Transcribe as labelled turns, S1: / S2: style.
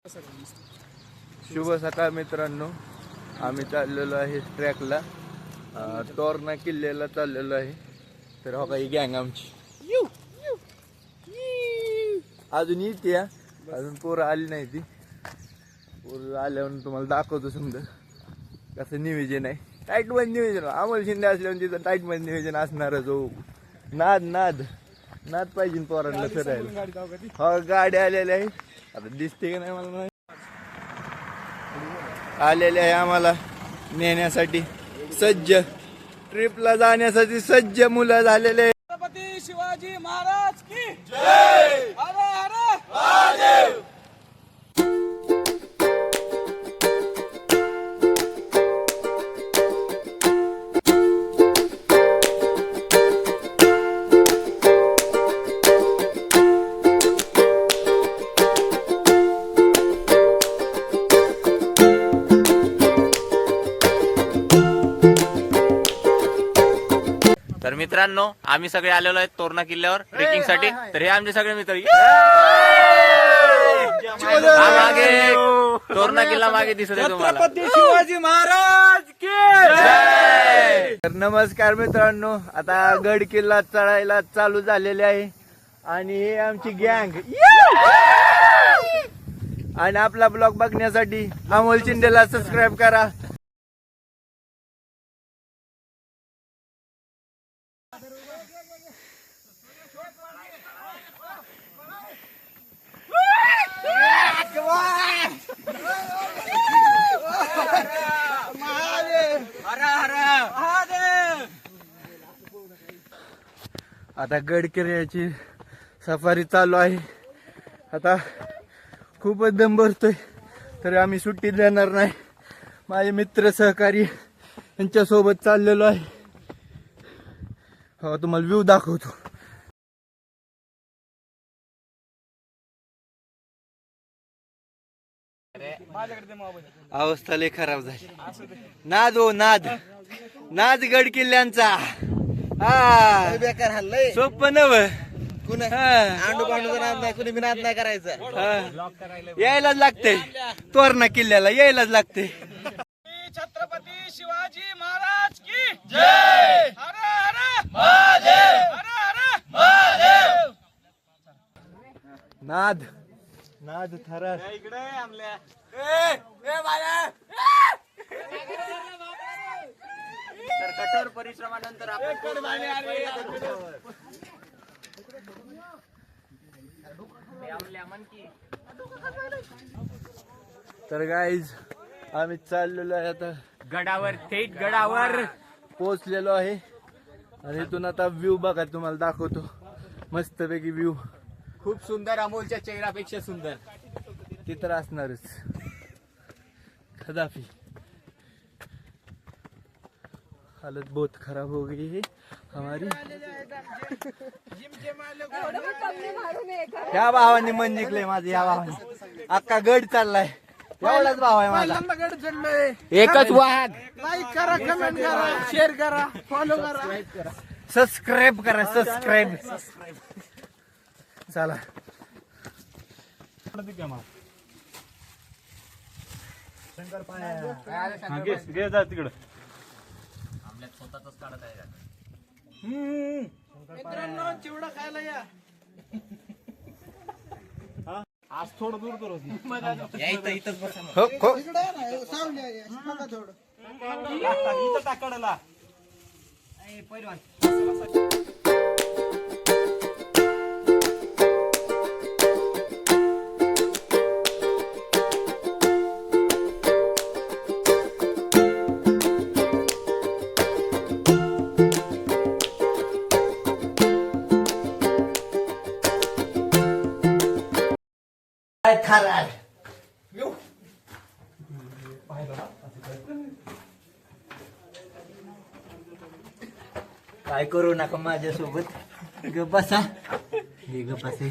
S1: शुभ सकाळ मित्रांनो, आम्ही चाललेलो आहे ट्रॅकला, तोरणा किल्ल्याला चाललेलो आहे. तर हो काही गँग आमची अजून येते, अजून पोरं आली नाही. ती पोरं आल्यावर तुम्हाला दाखवतो समजा कसं नियोजन आहे. टाईट मध्ये नियोजन, अमोल शिंदे असल्यावर तिथं टाईट मध्ये नियोजन असणार. जो नाद नाद नाद पाहिजे पोरांना फिरायला. हो गाडी आलेली आहे, आता दिसते का नाही मला नाही. आलेले आहे आम्हाला नेण्यासाठी सज्ज, ट्रिपला जाण्यासाठी सज्ज मुलं झालेले.
S2: छत्रपती शिवाजी महाराज की जय. हर हर महादेव.
S3: तर मित्रांनो, आम्ही सगळे आलेलो आहेत तोरणा किल्ल्यावर ट्रेकिंग साठी. तर हे आमचे सगळे मित्र मागे तोरणा किल्ला मागे दिसत आहे तुम्हाला.
S2: छत्रपती शिवाजी महाराज की.
S1: तर नमस्कार मित्रांनो, आता गड किल्ला चढायला चालू झालेले आहे आणि हे आमची गँग. आणि आपला ब्लॉग बघण्यासाठी अमोल शिंदेला सबस्क्राईब करा. आता गड किल्ल्याची सफारी चालू आहे. आता खूपच दम भरतोय, तरी आम्ही सुट्टी देणार नाही. माझे मित्र सहकारी यांच्या सोबत चाललेलो आहे. हो, तुम्हाला व्ह्यू दाखवतो. अवस्था लय खराब झाली. नाद हो नाद, नाद गड किल्ल्यांचा. हा
S2: बेकार हल्लय.
S1: सोपं नव,
S2: आंडू पांडू नाद नाही, कुणी नाद नाही करायचं.
S1: यायलाच लागते तोरणा किल्ल्याला, यायलाच लागते.
S2: छत्रपती शिवाजी महाराज की जय. हर हर महादेव. हर हर महादेव.
S1: नाद नाद थरार.
S2: इकडे आमल्या
S3: तर कठोर परिश्रमानंतर आपण
S1: तर गाईज आम्ही चाललेलो आहे, आता
S3: गडावर, थेट गडावर
S1: पोहोचलेलो आहे. आणि इथून आता व्ह्यू बघा, तुम्हाला दाखवतो मस्तपैकी व्ह्यू.
S3: खूप सुंदर, अमोलच्या चेहऱ्यापेक्षा सुंदर.
S1: ते तर असणारच. खदाफी हालत बहुत खराब हो गई है हमारी. या भावाने मन जिंकले माझे, या भावाने अख्खा गड चाललाय. एवढाच भाव आहे माझा.
S3: एकच वाघ.
S2: लाईक करा, कमेंट करा, शेअर करा, फॉलो करा,
S1: सबस्क्राईब करा. सबस्क्राईब चला.
S4: घे जा तिकडं.
S2: मित्रांनो चिवडा खायला या.
S4: आज थोडं दूर कर होती.
S1: हो हो.
S2: इकडे ना सावली आहे, बघा थोडं.
S4: इथं टाकडला.
S1: थरार काय करू नका माझ्यासोबत. ग बसा, हे ग बसे.